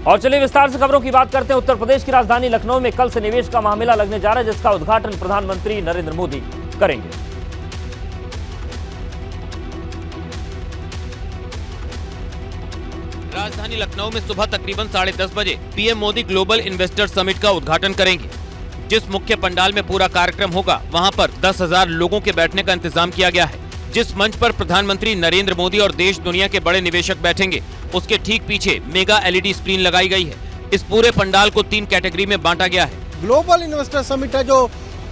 और चलिए विस्तार से खबरों की बात करते हैं। उत्तर प्रदेश की राजधानी लखनऊ में कल से निवेश का महामेला लगने जा रहा है, जिसका उद्घाटन प्रधानमंत्री नरेंद्र मोदी करेंगे। राजधानी लखनऊ में सुबह तकरीबन 10:30 बजे PM Modi global investor summit का उद्घाटन करेंगे। जिस मुख्य पंडाल में पूरा कार्यक्रम होगा, वहां पर 10,000 लोगों के बैठने का इंतजाम किया गया है। जिस मंच पर प्रधानमंत्री नरेंद्र मोदी और देश दुनिया के बड़े निवेशक बैठेंगे, उसके ठीक पीछे मेगा LED स्क्रीन लगाई गई है। इस पूरे पंडाल को 3 कैटेगरी में बांटा गया है। ग्लोबल इन्वेस्टर समिट है जो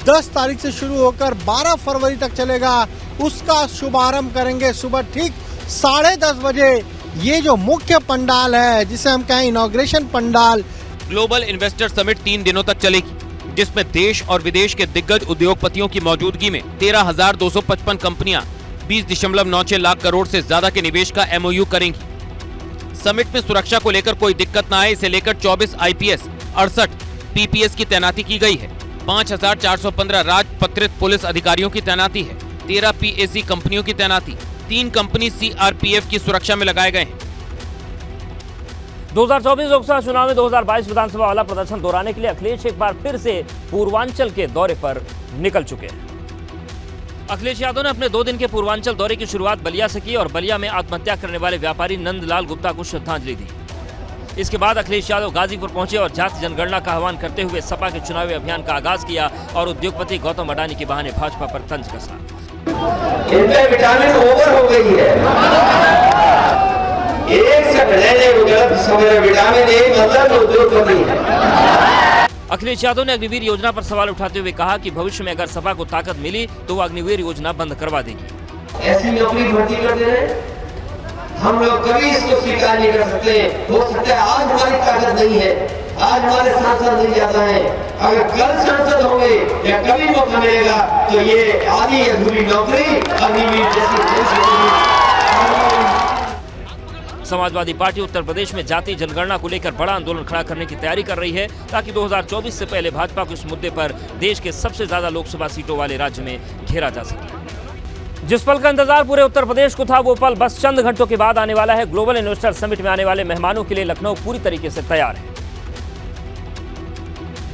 10 तारीख से शुरू होकर 12 फरवरी तक चलेगा, उसका शुभारंभ करेंगे सुबह ठीक 10:30 बजे। ये जो मुख्य पंडाल है, जिसे हम कहें inauguration pandal. Global investor summit 3 दिनों तक चलेगी, जिसमें देश और विदेश के दिग्गज उद्योगपतियों की मौजूदगी में 13,255 कंपनियां 20.96 लाख करोड़ से ज्यादा के निवेश का MOU करेंगी। समिट में सुरक्षा को लेकर कोई दिक्कत न आए, इसे लेकर 24 IPS, 68 PPS की तैनाती की गई है। 5,415 राजपत्रित पुलिस अधिकारियों की तैनाती है। 13 PAC कंपनियों की तैनाती, 3 कंपनी CRPF की सुरक्षा में लगाए गए हैं। 2024 लोकसभा चुनाव में 2022 विधानसभा वाला प्रदर्शन दोहराने के लिए अखिलेश एक बार फिर से पूर्वांचल के दौरे पर निकल चुके हैं। अखिलेश यादव ने अपने 2 दिन के पूर्वांचल दौरे की शुरुआत बलिया से की और बलिया में आत्महत्या करने वाले व्यापारी नंदलाल गुप्ता को श्रद्धांजलि दी। इसके बाद अखिलेश यादव गाजीपुर पहुंचे और जाति जनगणना का आह्वान करते हुए सपा के चुनावी अभियान का आगाज किया और उद्योगपति गौतम अडानी के बहाने भाजपा पर तंज कसा। इनमें विटामिन ओवर हो गई है। एक से गलत समझ रहे, विटामिन ए मतलब उद्योगपति है। अखिलेश यादव ने अग्निवीर योजना पर सवाल उठाते हुए कहा कि भविष्य में अगर सपा को ताकत मिली तो वो अग्निवीर योजना बंद करवा देगी। ऐसी नौकरी भर्ती कर दे रहे, हम लोग कभी इसको स्वीकार नहीं कर सकते। हो सकता है आज हमारी ताकत नहीं है, आज हमारे सांसद नहीं जाता है, अगर कल सांसद होंगे या कभी मौका मिलेगा तो ये आधी अधूरी नौकरी अग्निवीर जैसी। समाजवादी पार्टी उत्तर प्रदेश में जाति जनगणना को लेकर बड़ा आंदोलन खड़ा करने की तैयारी कर रही है, ताकि 2024 से पहले भाजपा को इस मुद्दे पर देश के सबसे ज्यादा लोकसभा सीटों वाले राज्य में घेरा जा सके। जिस पल का इंतजार पूरे उत्तर प्रदेश को था, वो पल बस चंद घंटों के बाद आने वाला है। ग्लोबल इन्वेस्टर समिट में आने वाले मेहमानों के लिए लखनऊ पूरी तरीके से तैयार है।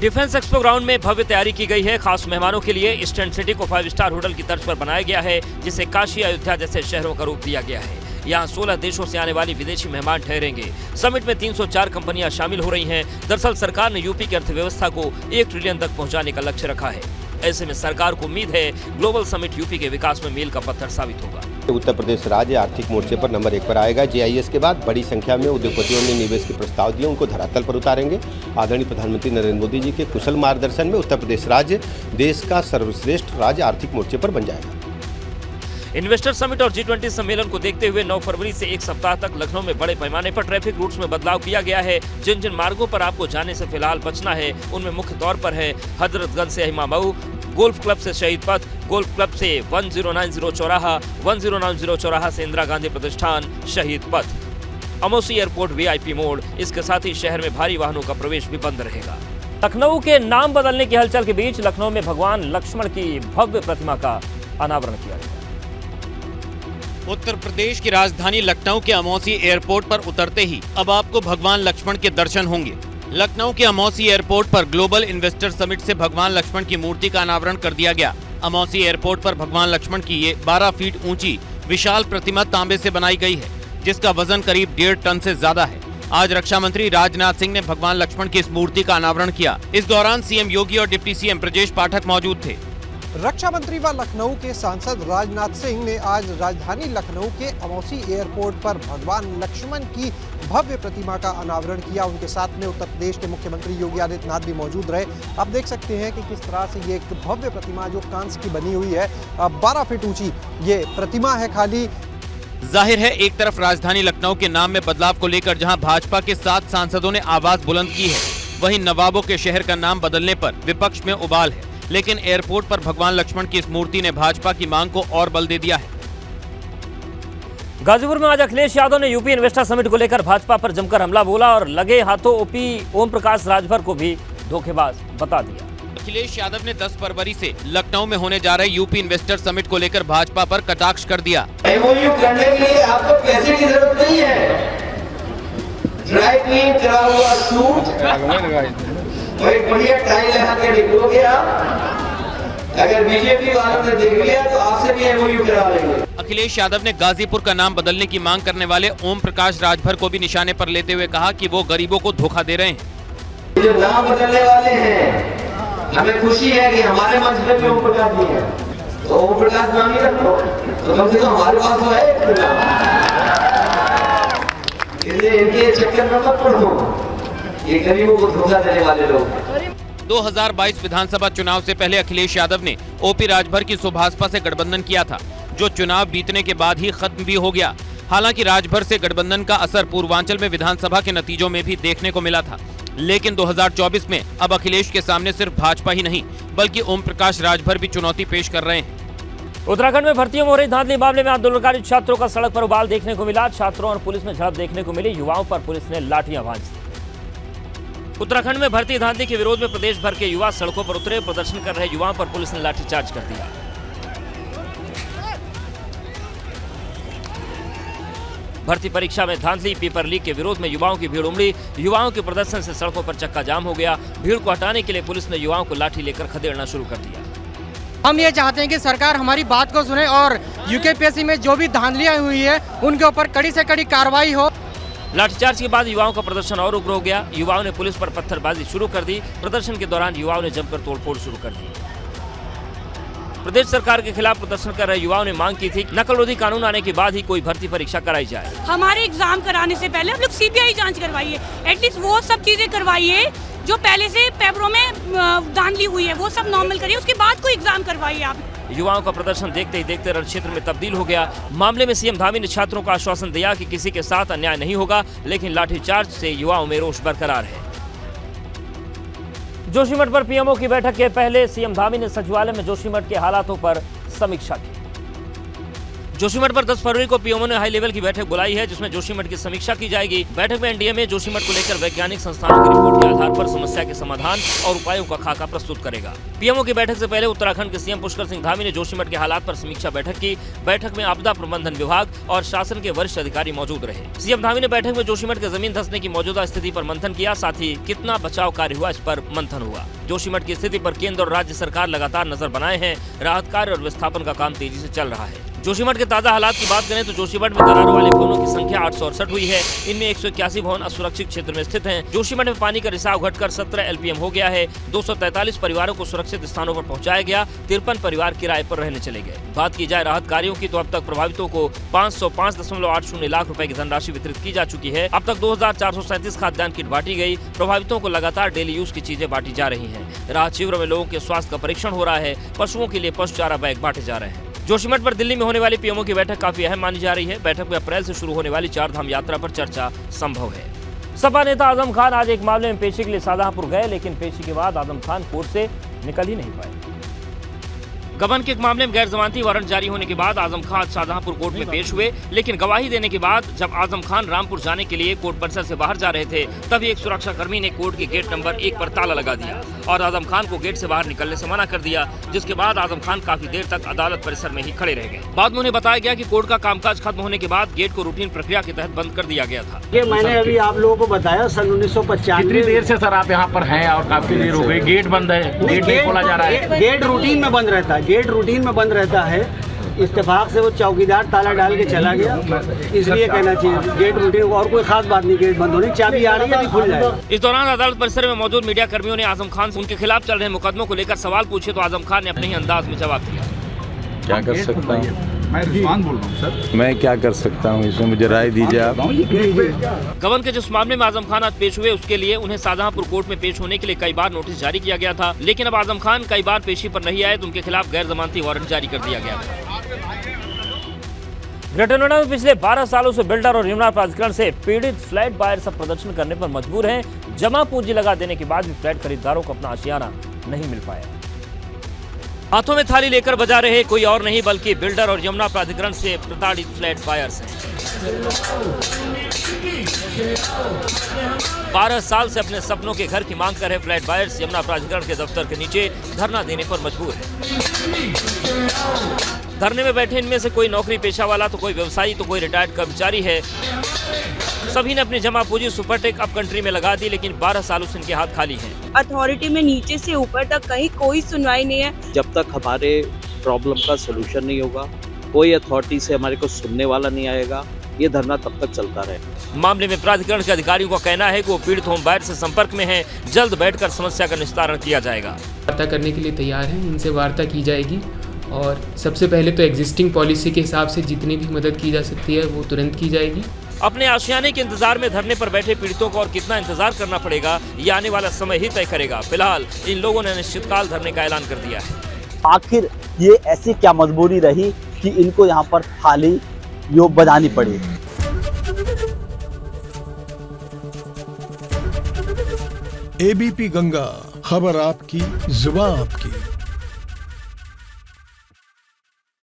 डिफेंस एक्सपो ग्राउंड में भव्य तैयारी की गई है। खास मेहमानों के लिए ईस्टर्न सिटी को 5 स्टार होटल की तर्ज पर बनाया गया है, जिसे काशी अयोध्या जैसे शहरों का रूप दिया गया है। यहाँ 16 देशों से आने वाली विदेशी मेहमान ठहरेंगे। समिट में 304 कंपनियां शामिल हो रही हैं। दरअसल सरकार ने यूपी की अर्थव्यवस्था को 1 ट्रिलियन तक पहुंचाने का लक्ष्य रखा है। ऐसे में सरकार को उम्मीद है ग्लोबल समिट यूपी के विकास में मील का पत्थर साबित होगा। उत्तर प्रदेश राज्य आर्थिक मोर्चे पर नंबर 1 पर आएगा। GIS के बाद बड़ी संख्या में उद्योगपतियों ने निवेश के प्रस्ताव दिए, उनको धरातल पर उतारेंगे। आदरणीय प्रधानमंत्री नरेंद्र मोदी जी के कुशल मार्गदर्शन में उत्तर प्रदेश राज्य देश का सर्वश्रेष्ठ राज्य आर्थिक मोर्चे पर बन जाएगा। इन्वेस्टर समिट और G20 सम्मेलन को देखते हुए 9 फरवरी से 1 सप्ताह तक लखनऊ में बड़े पैमाने पर ट्रैफिक रूट्स में बदलाव किया गया है। जिन जिन मार्गों पर आपको जाने से फिलहाल बचना है, उनमें मुख्य तौर पर है हजरतगंज से हिमामऊ, गोल्फ क्लब से शहीद पथ, गोल्फ क्लब से 1090 चौराहा, 1090 चौराहा से इंदिरा गांधी प्रतिष्ठान शहीद पथ, अमौसी एयरपोर्ट VIP मोड़। इसके साथ ही शहर में भारी वाहनों का प्रवेश भी बंद रहेगा। लखनऊ के नाम बदलने की हलचल के बीच लखनऊ में भगवान लक्ष्मण की भव्य प्रतिमा का अनावरण किया गया। उत्तर प्रदेश की राजधानी लखनऊ के अमौसी एयरपोर्ट पर उतरते ही अब आपको भगवान लक्ष्मण के दर्शन होंगे। लखनऊ के अमौसी एयरपोर्ट पर ग्लोबल इन्वेस्टर समिट से भगवान लक्ष्मण की मूर्ति का अनावरण कर दिया गया। अमौसी एयरपोर्ट पर भगवान लक्ष्मण की ये 12 फीट ऊंची विशाल प्रतिमा तांबे से बनाई गई है, जिसका वजन करीब 1.5 टन से ज्यादा है। आज रक्षा मंत्री राजनाथ सिंह ने भगवान लक्ष्मण की इस मूर्ति का अनावरण किया। इस दौरान CM योगी और डिप्टी CM ब्रजेश पाठक मौजूद थे। रक्षा मंत्री व लखनऊ के सांसद राजनाथ सिंह ने आज राजधानी लखनऊ के अमौसी एयरपोर्ट पर भगवान लक्ष्मण की भव्य प्रतिमा का अनावरण किया। उनके साथ में उत्तर प्रदेश के मुख्यमंत्री योगी आदित्यनाथ भी मौजूद रहे। आप देख सकते हैं कि किस तरह से ये एक भव्य प्रतिमा जो कांस्य की बनी हुई है, 12 फीट ऊंची ये प्रतिमा है। खाली जाहिर है, एक तरफ राजधानी लखनऊ के नाम में बदलाव को लेकर जहां भाजपा के 7 सांसदों ने आवाज बुलंद की है, वहीं नवाबों के शहर का नाम बदलने पर विपक्ष में उबाल है। लेकिन एयरपोर्ट पर भगवान लक्ष्मण की इस मूर्ति ने भाजपा की मांग को और बल दे दिया है। गाजीपुर में आज अखिलेश यादव ने यूपी इन्वेस्टर समिट को लेकर भाजपा पर जमकर हमला बोला और लगे हाथों OP ओम प्रकाश राजभर को भी धोखेबाज बता दिया। अखिलेश यादव ने 10 फरवरी से लखनऊ में होने जा रहे यूपी इन्वेस्टर समिट को लेकर भाजपा पर कटाक्ष कर दिया। MOU करने के लिए आपको पैसे की जरूरत नहीं है। ड्राई क्लीन करा हुआ सूट और एक बढ़िया टाई लगा के निकलोगे आप। अगर बीजेपी वालों ने देख लिया तो आपसे भी एमओयू करा लेंगे। अखिलेश यादव ने गाजीपुर का नाम बदलने की मांग करने वाले ओम प्रकाश राजभर को भी निशाने पर लेते हुए कहा कि वो गरीबों को धोखा दे रहे हैं। जो नाम बदलने वाले हैं, हमें खुशी है कि हमारे मंच पे भी ओम प्रकाश जी है, तो ओम प्रकाश नाम ही रख लो, तो कम से कम हमारे पास तो है इसलिए इनके चक्कर में मत पड़ो, ये गरीबों को धोखा देने वाले लोग। 2022 विधानसभा चुनाव से पहले अखिलेश यादव ने ओपी राजभर की सुभाषपा से गठबंधन किया था, जो चुनाव बीतने के बाद ही खत्म भी हो गया। हालांकि राजभर से गठबंधन का असर पूर्वांचल में विधानसभा के नतीजों में भी देखने को मिला था, लेकिन 2024 में अब अखिलेश के सामने सिर्फ भाजपा ही नहीं बल्कि ओम प्रकाश राजभर भी चुनौती पेश कर रहे हैं। उत्तराखंड में भर्तियों में हो रही धांधली मामले में आंदोलनकारी छात्रों का सड़क पर उबाल देखने को मिला। छात्रों और पुलिस में झड़प देखने को मिली। युवाओं पर पुलिस ने लाठियां भांजी। उत्तराखंड में भर्ती धांधली के विरोध में प्रदेश भर के युवा सड़कों पर उतरे। प्रदर्शन कर रहे युवाओं पर पुलिस ने लाठीचार्ज कर दिया। भर्ती परीक्षा में धांधली, पेपर लीक के विरोध में युवाओं की भीड़ उमड़ी। युवाओं के प्रदर्शन से सड़कों पर चक्का जाम हो गया। भीड़ को हटाने के लिए पुलिस ने युवाओं को लाठी लेकर खदेड़ना शुरू कर दिया। हम ये चाहते हैं कि सरकार हमारी बात को सुने और यूकेपीएससी में जो भी धांधलियां हुई है उनके ऊपर कड़ी से कड़ी कार्रवाई हो। लाठीचार्ज के बाद युवाओं का प्रदर्शन और उग्र हो गया। युवाओं ने पुलिस पर पत्थरबाजी शुरू कर दी। प्रदर्शन के दौरान युवाओं ने जमकर तोड़फोड़ शुरू कर दी। प्रदेश सरकार के खिलाफ प्रदर्शन कर रहे युवाओं ने मांग की थी नकल रोधी कानून आने के बाद ही कोई भर्ती परीक्षा कराई जाए। हमारे एग्जाम कराने से पहले हम लोग सीबीआई जांच करवाइए, एटलीस्ट वो सब चीजें करवाइए जो पहले से पेपरों में धांधली हुई है वो सब नॉर्मल करिए, उसके बाद कोई एग्जाम करवाइए आप। युवाओं का प्रदर्शन देखते ही देखते रण क्षेत्र में तब्दील हो गया। मामले में सीएम धामी ने छात्रों को आश्वासन दिया कि किसी के साथ अन्याय नहीं होगा, लेकिन लाठीचार्ज से युवाओं में रोष बरकरार है। जोशीमठ पर पीएमओ की बैठक के पहले सीएम धामी ने सचिवालय में जोशीमठ के हालातों पर समीक्षा की। जोशीमठ पर 10 फरवरी को पीएमओ ने हाई लेवल की बैठक बुलाई है, जिसमें जोशीमठ की समीक्षा की जाएगी। बैठक में एनडीएमए जोशीमठ को लेकर वैज्ञानिक संस्थानों की रिपोर्ट के आधार पर समस्या के समाधान और उपायों का खाका प्रस्तुत करेगा। पीएमओ की बैठक से पहले उत्तराखंड के सीएम पुष्कर सिंह धामी ने जोशीमठ के हालात पर समीक्षा बैठक की। बैठक में आपदा प्रबंधन विभाग और शासन के वरिष्ठ अधिकारी मौजूद रहे। सीएम धामी ने बैठक में जोशीमठ के जमीन धंसने की मौजूदा स्थिति पर मंथन किया, साथ ही कितना बचाव कार्य हुआ इस पर मंथन हुआ। जोशीमठ की स्थिति पर केंद्र और राज्य सरकार लगातार नजर बनाए हैं। राहत कार्य और विस्थापन का काम तेजी से चल रहा है। जोशीमठ के ताजा हालात की बात करें तो जोशीमठ में दरारों वाले भवनों की संख्या 868 हुई है। इनमें 181 भवन असुरक्षित क्षेत्र में स्थित हैं। जोशीमठ में पानी का रिसाव घटकर 17 एलपीएम हो गया है। 243 परिवारों को सुरक्षित स्थानों पर पहुंचाया गया। 53 परिवार किराए पर रहने चले गए। बात की जाए राहत कार्यों की तो अब तक प्रभावितों को 505.80 लाख रुपए की धनराशि वितरित की जा चुकी है। अब तक 2437 खाद्यान्न किट बांटी गई। प्रभावितों को लगातार डेली यूज की चीजें बांटी जा रही है। राहत शिविरों में लोगों के स्वास्थ्य का परीक्षण हो रहा है। पशुओं के लिए पशु चारा बैग बांटे जा रहे हैं। जोशीमठ पर दिल्ली में होने वाली पीएमओ की बैठक काफी अहम मानी जा रही है। बैठक में अप्रैल से शुरू होने वाली 4 धाम यात्रा पर चर्चा संभव है। सपा नेता आजम खान आज एक मामले में पेशी के लिए शाहजहांपुर गए, लेकिन पेशी के बाद आजम खान कोर्ट से निकल ही नहीं पाए। गबन के एक मामले में गैर जमानती वारंट जारी होने के बाद आजम खान शाहजहांपुर कोर्ट में पेश हुए, लेकिन गवाही देने के बाद जब आजम खान रामपुर जाने के लिए कोर्ट परिसर से बाहर जा रहे थे, तभी एक सुरक्षा कर्मी ने कोर्ट के गेट नंबर 1 पर ताला लगा दिया और आजम खान को गेट से बाहर निकलने से मना कर दिया, जिसके बाद आजम खान काफी देर तक अदालत परिसर में ही खड़े रह गए। बाद में उन्हें बताया गया कि कोर्ट का कामकाज खत्म होने के बाद गेट को रूटीन प्रक्रिया के तहत बंद कर दिया गया था। ये मैंने अभी आप लोगों को बताया सन 1995। कितनी देर से सर आप यहाँ पर हैं और काफी देर हो गई, गेट बंद है, गेट नहीं खोला जा रहा है। गेट रूटीन में बंद रहता है, गेट रूटीन में बंद रहता है। इत्तेफाक से वो चौकीदार ताला डाल के चला गया, इसलिए कहना चाहिए गेट रूटीन। और कोई खास बात नहीं, गेट बंद होनी, चाबी आ रही है, खुल जाएगा। इस दौरान अदालत परिसर में मौजूद मीडिया कर्मियों ने आजम खान से उनके खिलाफ चल रहे मुकदमों को लेकर सवाल पूछे तो आजम खान ने अपने ही अंदाज में जवाब दिया। क्या कर सकता हूँ मैं, रिजवान बोल रहा हूँ सर। मैं क्या कर सकता हूँ, इसमें मुझे राय दीजिए आप। गबन के जिस मामले में आजम खान आज पेश हुए, उसके लिए उन्हें शाहजहांपुर कोर्ट में पेश होने के लिए कई बार नोटिस जारी किया गया था, लेकिन अब आजम खान कई बार पेशी पर नहीं आए तो उनके खिलाफ गैर जमानती वारंट जारी कर दिया गया था। ग्रेटर नोएडा में पिछले 12 सालों से बिल्डर और यमुना प्राधिकरण से पीड़ित फ्लैट बायर्स अब प्रदर्शन करने पर मजबूर हैं। जमा पूंजी लगा देने के बाद भी फ्लैट खरीदारों को अपना आशियाना नहीं मिल पाया। हाथों में थाली लेकर बजा रहे कोई और नहीं बल्कि बिल्डर और यमुना प्राधिकरण से प्रताड़ित फ्लैट बायर्स हैं। 12 साल से अपने सपनों के घर की मांग कर रहे फ्लैट बायर्स यमुना प्राधिकरण के दफ्तर के नीचे धरना देने पर मजबूर है। धरने में बैठे इनमें से कोई नौकरी पेशा वाला तो कोई व्यवसायी तो कोई रिटायर्ड कर्मचारी है। सभी ने अपनी जमा पूंजी सुपरटेक अप कंट्री में लगा दी, लेकिन 12 सालों से इनके हाथ खाली हैं। अथॉरिटी में नीचे से ऊपर तक कहीं कोई सुनवाई नहीं है। जब तक हमारे प्रॉब्लम का सलूशन नहीं होगा, कोई अथॉरिटी से हमारे को सुनने वाला नहीं आएगा, ये धरना तब तक चलता रहेगा। मामले में प्राधिकरण के अधिकारियों का कहना है कि वो पीड़ित होमगार्ड से संपर्क में हैं, जल्द बैठकर समस्या का निस्तारण किया जाएगा। वार्ता करने के लिए तैयार हैं, इनसे वार्ता की जाएगी और सबसे पहले तो एग्जिस्टिंग पॉलिसी के हिसाब से जितनी भी मदद की जा सकती है वो तुरंत की जाएगी। अपने आशियाने के इंतजार में धरने पर बैठे पीड़ितों को और कितना इंतजार करना पड़ेगा, ये आने वाला समय ही तय करेगा। फिलहाल इन लोगों ने अनिश्चितकाल धरने का ऐलान कर दिया है। आखिर ये ऐसी क्या मजबूरी रही कि इनको यहाँ पर थाली योग बजानी पड़ी। एबीपी गंगा, खबर आपकी, जुबान आपकी।